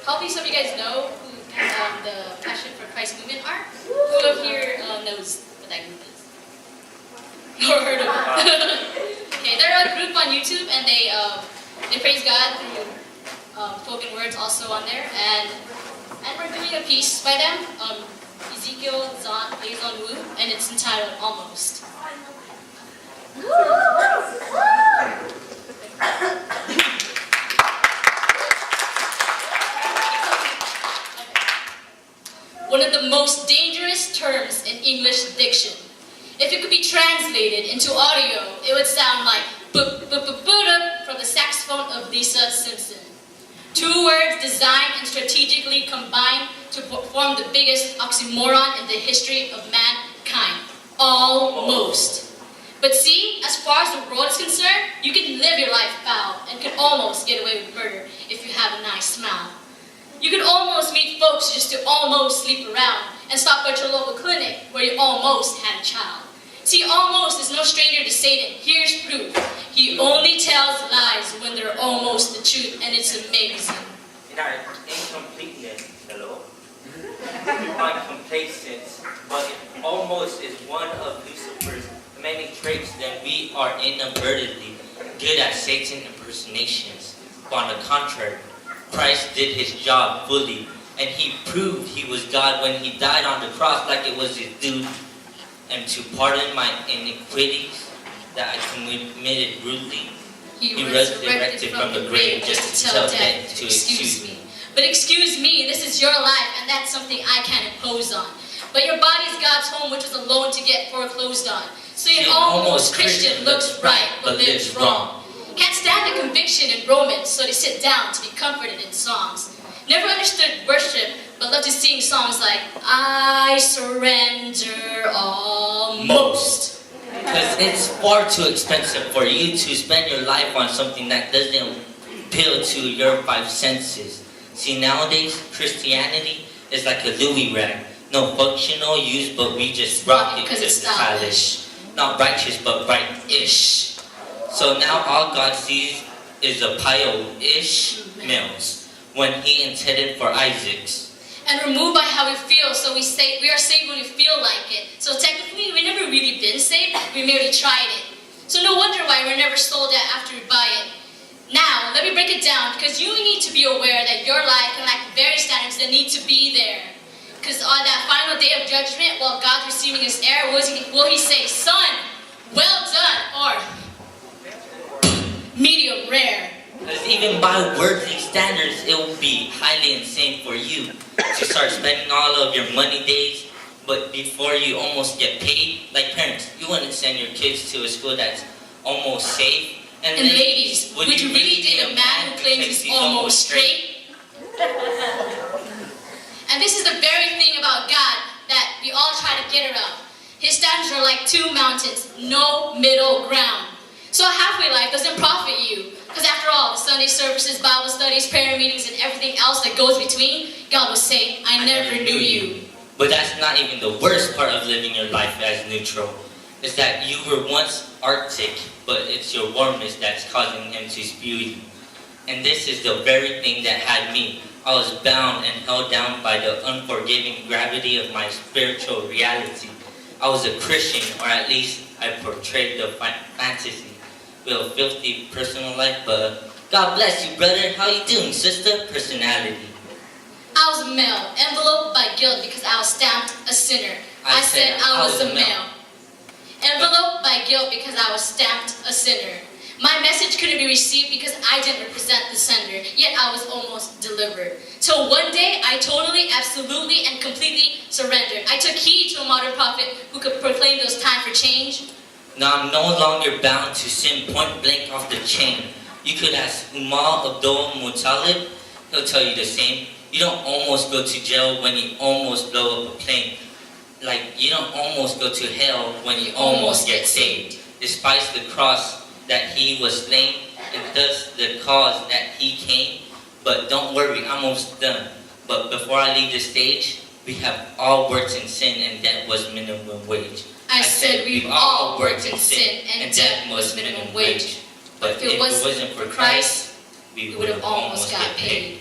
Probably some of you guys know who the Passion for Christ movement are. Who up here knows what that group is? Never heard of it. Okay, they're a group on YouTube, and they praise God through spoken words also on there, and we're doing a piece by them, Ezekiel Azonwu, and it's entitled Almost. One of the most dangerous terms in English diction. If it could be translated into audio, it would sound like from the saxophone of Lisa Simpson. Two words designed and strategically combined to form the biggest oxymoron in the history of mankind. Almost. But see, as far as the world is concerned, you can live your life foul and can almost get away with murder if you have a nice smile. You could almost meet folks just to almost sleep around and stop at your local clinic where you almost had a child. See, almost is no stranger to Satan. Here's proof. He only tells lies when they're almost the truth, and it's amazing. In our incompleteness, hello, we find complacence, but if almost is one of Lucifer's many traits, then we are inadvertently good at Satan impersonations. But on the contrary, Christ did his job fully, and he proved he was God when he died on the cross like it was his duty. And to pardon my iniquities that I committed rudely, he resurrected from the grave just to tell death to excuse me. But excuse me, this is your life, and that's something I can't impose on. But your body's God's home, which is a loan to get foreclosed on. So your almost Christian looks right, but lives wrong. Can't stand the conviction in Romans, so they sit down to be comforted in songs. Never understood worship, but love to sing songs like, I surrender almost. Because it's far too expensive for you to spend your life on something that doesn't appeal to your five senses. See, nowadays, Christianity is like a Louis rag. No functional use, but we just rock it because it's stylish. Not righteous, but right-ish. So now all God sees is a pile of Ishmaels when he intended for Isaacs. And we're moved by how we feel, so we are saved when we feel like it. So technically, we've never really been saved, we merely tried it. So no wonder why we're never sold out after we buy it. Now, let me break it down, because you need to be aware that your life can lack the very standards that need to be there. Because on that final day of judgment, while God's receiving his heir, will he say, son, well done, or medium rare? Because even by worldly standards, it will be highly insane for you to start spending all of your money days, but before you almost get paid, like parents, you wouldn't send your kids to a school that's almost safe. And ladies, would you really date a man who claims he's almost straight? And this is the very thing about God that we all try to get around. His standards are like two mountains, no middle ground. So a halfway life doesn't profit you. Because after all, the Sunday services, Bible studies, prayer meetings, and everything else that goes between, God will say, I never knew you. But that's not even the worst part of living your life as neutral. It's that you were once Arctic, but it's your warmness that's causing him to spew you. And this is the very thing that had me. I was bound and held down by the unforgiving gravity of my spiritual reality. I was a Christian, or at least I portrayed the fantasy. A filthy personal life, but God bless you, brother. How you doing, sister? Personality. I was a male, enveloped by guilt because I was stamped a sinner. I said I was a male. Enveloped by guilt because I was stamped a sinner. My message couldn't be received because I didn't represent the sender, yet I was almost delivered. So one day, I totally, absolutely, and completely surrendered. I took heed to a modern prophet who could proclaim those time for change. Now I'm no longer bound to sin point blank off the chain. You could ask Umar Abdul Muttalib, he'll tell you the same. You don't almost go to jail when you almost blow up a plane. Like, you don't almost go to hell when you almost get saved. Despite the cross that he was slain, and thus the cause that he came. But don't worry, I'm almost done. But before I leave the stage, we have all worked in sin, and that was minimum wage. I said we've all worked in sin, and death was minimum wage. But if it wasn't for Christ, we would have almost got paid.